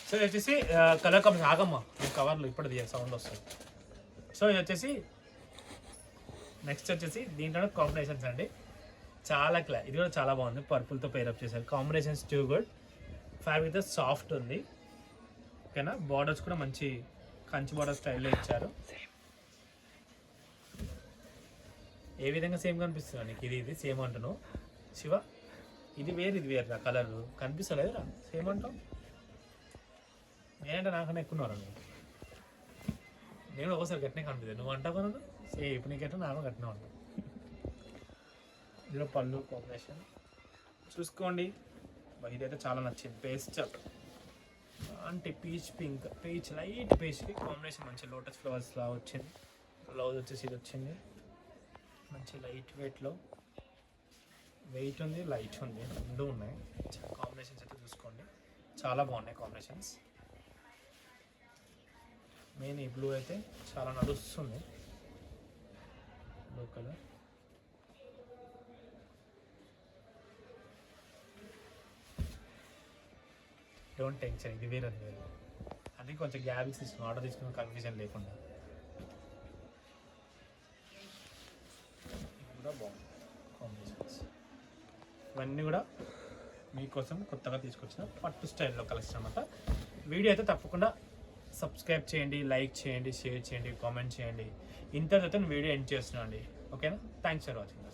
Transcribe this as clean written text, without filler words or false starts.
So ఇది వచ్చేసి colour combination ఆగమ్మా కవర్లు ఇప్పుడు సౌండ్ వస్తుంది. సో ఇది వచ్చేసి నెక్స్ట్ వచ్చేసి దీంట్లో కాంబినేషన్స్ అండి చాలా ఇది కూడా చాలా బాగుంది. పర్పుల్తో పేరప్ చేశారు. Combinations too good. ఫ్యాబ్రిక్ అయితే సాఫ్ట్ ఉంది. ఓకేనా, బార్డర్స్ కూడా మంచి కంచి బార్డర్ స్టైల్లో ఇచ్చారు. ఏ విధంగా సేమ్ కనిపిస్తుంది నీకు? ఇది సేమ్ అంటున్నావు శివ, ఇది వేరు రా కలర్ కనిపిస్తలేదురా సేమ్ అంటావు. నేనంటే నాకన్నా ఎక్కున్నారు నేను ఒకసారి గట్టినే కనిపిస్తుంది. నువ్వు అంటావు కదా సేమ్ ఇప్పుడు నీకు ఎట్లా నాకు గట్టినే ఉంటావు. ఇందులో పళ్ళు కాంబినేషన్ చూసుకోండి. ఇదైతే చాలా నచ్చింది. పేస్ట్ అంటే పీచ్ పింక్, పీచ్ లైట్ పీచ్కి కాంబినేషన్ మంచి లోటస్ ఫ్లవర్స్ లా వచ్చింది. బ్లౌజ్ వచ్చేసి ఇది వచ్చింది మంచి లైట్ వెయిట్లో. వెయిట్ ఉంది, లైట్ ఉంది, రెండు ఉన్నాయి. కాంబినేషన్స్ అయితే చూసుకోండి చాలా బాగున్నాయి కాంబినేషన్స్. మెయిన్ ఈ బ్లూ అయితే చాలా నడుస్తుంది. బ్లూ కలర్ డోంట్ టెన్షన్, ఇది వేరే వేరు. అది కొంచెం గ్యాప్ తీసుకుని ఆర్డర్ తీసుకుని కన్ఫ్యూజన్ లేకుండా. కూడా బాగుంది కాంబినేషన్స్. ఇవన్నీ కూడా మీకోసం కొత్తగా తీసుకొచ్చిన పట్టు స్టైల్లో కలెక్షన్ అన్నమాట. వీడియో అయితే తప్పకుండా సబ్స్క్రైబ్ చేయండి, లైక్ చేయండి, షేర్ చేయండి, కామెంట్ చేయండి. ఇంతతో వీడియో ఎండ్ చేస్తున్నాను అండి. ఓకేనా, థ్యాంక్స్ ఫర్ వాచింగ్.